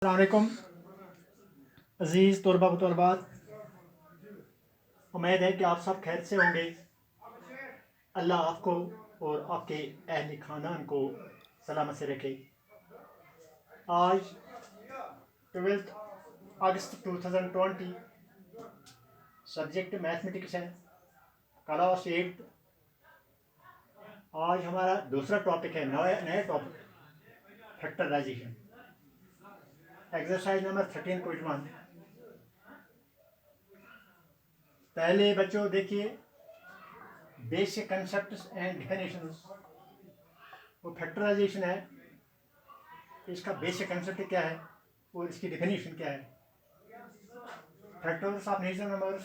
अस्सलाम वालेकुम अज़ीज़ तलबा व तलबात, उम्मीद है कि आप सब खैर से होंगे। अल्लाह आपको और आपके अहल ख़ानदान को सलामत से रखे। आज 12 अगस्त 2020, सब्जेक्ट मैथमेटिक्स है, क्लास 8। आज हमारा दूसरा टॉपिक है, नया टॉपिक फैक्टराइजेशन। Exercise number 13.1। पहले बच्चों देखिए, बेसिक कंसेप्ट्स एंड डिफिनेशंस। वो फैक्टराइजेशन है, इसका बेसिक कंसेप्ट क्या है और इसकी डिफिनेशन क्या है। फैक्टर्स ऑफ नेचुरल नंबर्स,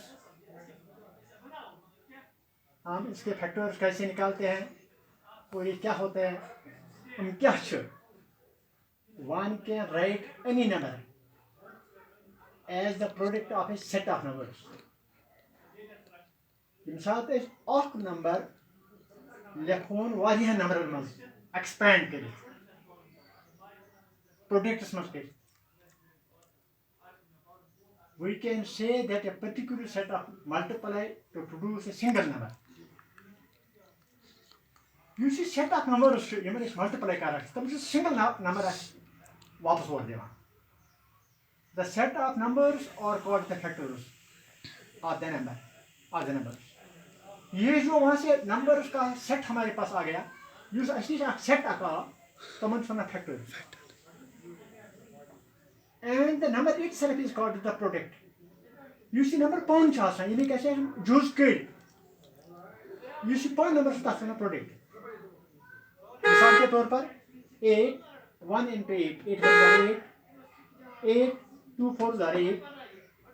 हम इसके फैक्टर्स कैसे निकालते हैं और ये क्या होता है। हम क्या one can write any number as the product of a set of numbers. यम साथ नंबर लिखोन वारियान नंबरन मज एक्सपैंड कर प्रोडक्ट्स मज कर, we can say that a particular set of multiply to produce a single number. You see set of numbers Yemen इस multiply कर रहा है, single number वापस वोट देवा। The set of numbers are called the factors of the numbers. ये जो वहाँ से numbers का set हमारे पास आ गया, यूज असली set आका तमन फना factors. And the number itself is called the product. You see number पाँच आसान, ये भी कैसे जुज कर, you see पाँच numbers का फना product. मिसाल के तौर पर 8, 1 into 8, 8 1 8, 8 2 4 8,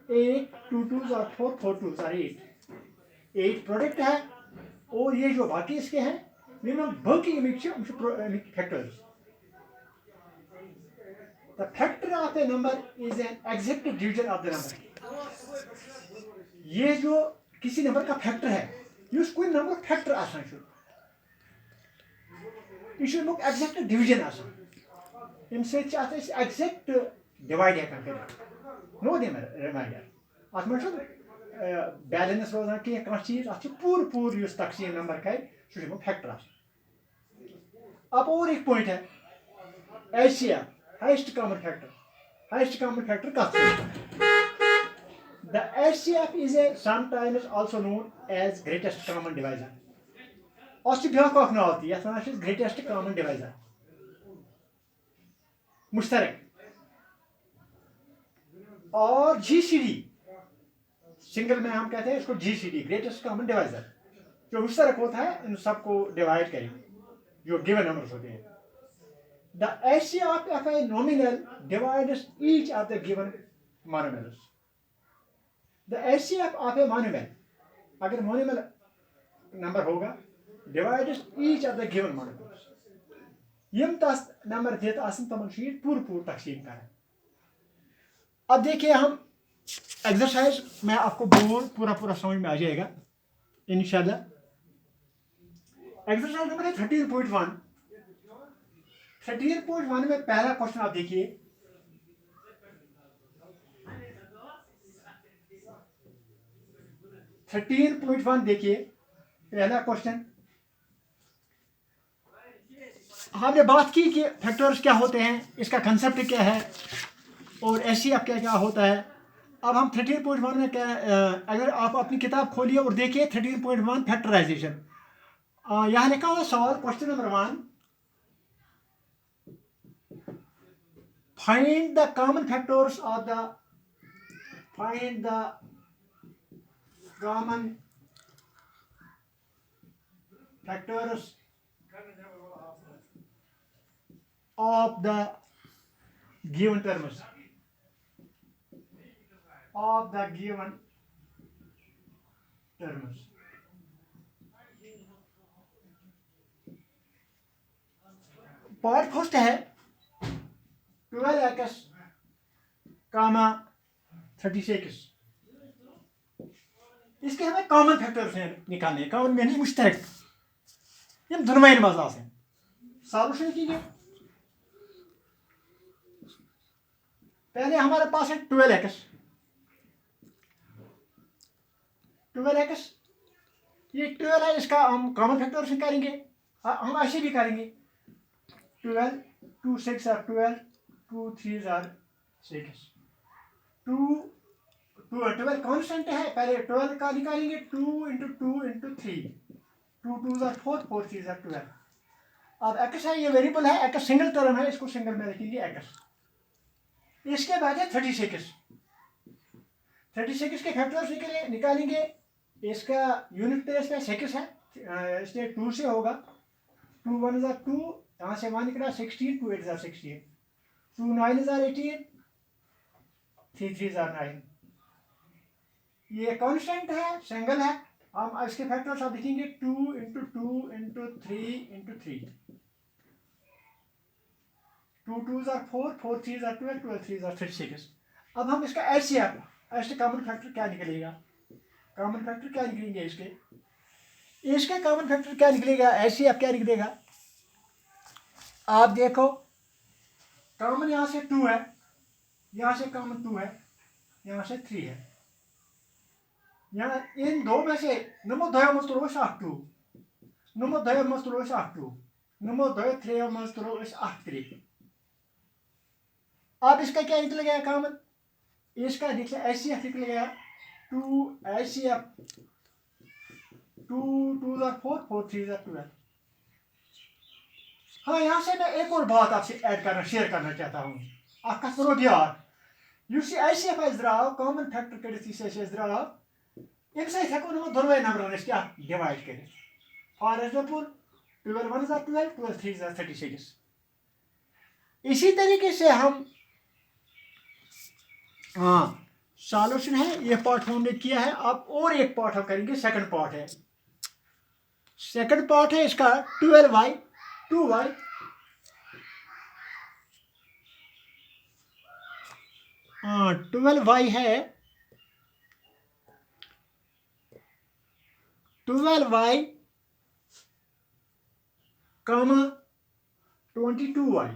8 2 2 4 4 2 8, 8 प्रोडक्ट है। और ये जो बाकी इसके हैं ये ना बाकी factors. The factor of A number is an exact division of the number. ये जो किसी नंबर का फैक्टर है, ये कोई नंबर फैक्टर आसान शुरू, ये लोग एग्जैक्ट डिवीजन आसान, इन से एग्जैक्ट डिवाइड है कर नो रिमाइंडर अत मे बैलेंस रोजान कह चीज अत पूर पूर तकसीम नंबर कर सह फैक्टर। अब और एक पॉइंट है HCF, highest common factor. Highest common factor कत the HCF is a sometimes also known as greatest common divisor. और ब्या नाव ये वन ग्रेटेस्ट कॉमन डिवाइजर, मुश्तरक। और GCD सिंगल में हम कहते हैं इसको GCD, ग्रेटेस्ट कॉमन डिवाइजर, जो मुश्तरक होता है इन सबको डिवाइड करें जो गिवन नंबर्स होते हैं। The HCF of a nominal divides each of the given monomers. The HCF of a monomer, अगर मोनोमर नंबर होगा, divides each of the given monomers. यम तस नंबर देता आसन तमन शीट पूर पूर तकसीम करें। अब देखिए हम एक्सरसाइज में आपको बोल पूरा पूरा समझ में आ जाएगा इंशाल्लाह। एक्सरसाइज नंबर है 13.1। 13.1 में पहला क्वेश्चन आप देखिए, देखिए पहला क्वेश्चन। हमने बात की कि फैक्टर्स क्या होते हैं, इसका कंसेप्ट क्या है और HCF क्या क्या होता है। अब हम 13.1 में क्या, अगर आप अपनी किताब खोलिए और देखिए 13.1 फैक्टराइजेशन। यहाँ लिखा हुआ सवाल, question number 1, find the common factors of the given terms part first है 12x, 36। इसके हमें कॉमन फैक्टर्स निकालने, कॉमन में नहीं मुश्तरक, यम दोनों मजा सॉल्यूशन कीजिए। पहले हमारे पास है 12x, 12x, ये 12 है, इसका हम कॉमन फैक्टर से करेंगे, हम ऐसे भी करेंगे 12, 2 6 are 12, 2 3 are 6, 12 कांस्टेंट है, पहले 12 का निकालेंगे, 2 इंटू 2 इंटू 3, 2 2 are 4, 4 3 are 12। अब x है, ये वेरिएबल है, x सिंगल टर्म है, इसको सिंगल में रखेंगे x। इसके बाद है 36, 36 के फैक्टर्स निकालेंगे, इसका यूनिट प्लेस पे 6 है, इसलिए 2 से होगा, 2 1 is 2, यहाँ से 1 निकला 16, 2 8 is 16, 2 9 is 18, 3 3 is 9। ये कांस्टेंट है, सिंगल है, हम इसके फैक्टर्स आप देखेंगे 2 into 2 into 3 into 3, 2 2 are 4, 4 3 are 12, 12 3 are 36। अब हम इसका एचसीएफ, ऐसे कॉमन फैक्टर क्या निकलेगा, कॉमन फैक्टर क्या निकलेंगे इसके कॉमन फैक्टर क्या निकलेगा, एचसीएफ क्या निकलेगा। आप देखो, कॉमन यहाँ से 2 है, यहाँ से कॉमन 2 है, यहाँ से 3 है, यहाँ इन दो में से nummer 2 मस्त रोज 2, nummer 2 मस्त रोज 2, nummer 2 3 मस्त रोज 3। अब इसका क्या निकलेगा कॉमन, इसका निकले एचसीएफ निकलेगा 2 एचसीएफ, 2 2 are 4, 4 3 are 12। हाँ, यहाँ से मैं एक और बात आपसे ऐड करना शेयर करना चाहता हूँ, आपका सुनो ध्यान, युस एचसीएफ द्राव कॉमन फैक्टर कर द्राव, अम सत हेको हम दोनों नंबर क्या डिवाइड कर, फॉर एग्जाम्पल 12 1 is 12, 12 3 is 36। इसी तरीके से हम सॉल्यूशन है, ये पार्ट हमने किया है, अब और एक पार्ट हम करेंगे, सेकंड पार्ट है, सेकंड पार्ट है इसका 12y 2y, हाँ 12y है, 12y comma 22y,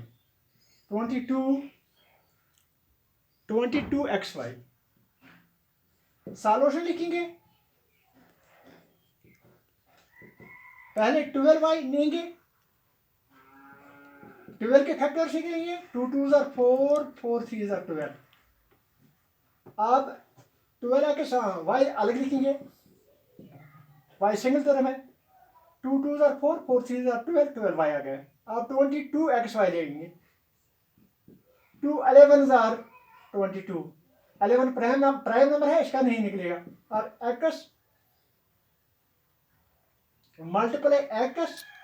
22xy। Solution लिखेंगे, पहले 12y लेंगे, 12 के फैक्टर सीखेंगे, 2 2 are 4, 4 3 are 12। अब 12 के साथ y अलग लिखेंगे, y सिंगल टर्म है, 2 2 are 4, 4 3 are 12, 12y आ गया। अब 22xy लेंगे, 2 11 are 22, 11 प्राइम नंबर है, इसका नहीं निकलेगा, और x multiply x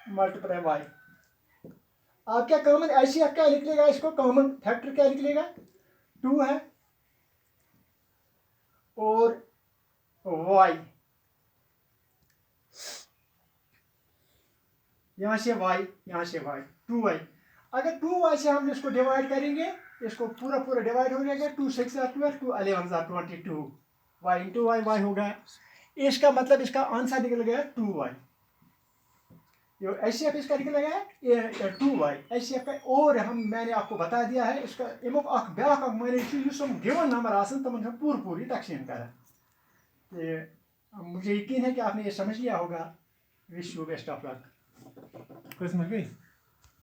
multiply y। आप क्या कॉमन ऐसी क्या निकलेगा, इसको कॉमन फैक्टर क्या निकलेगा, 2 है और y, यहाँ से y, यहाँ से y, 2y। अगर 2y से हम इसको डिवाइड करेंगे, इसको पूरा पूरा डिवाइड हो जाएगा, 2 6 are 12, 2 11 are 22, y into y होगा, इसका मतलब इसका आंसर निकल गया 2y। जो एचसीएफ इसका निकल गया है 2y एचसीएफ का, और मैंने आपको बता दिया है इसका अमुक ब्या मैंने गिवन नंबर आसन तमन पूरी तकसीम कर। मुझे यकीन है कि आपने ये समझ लिया होगा। Wish you best of luck.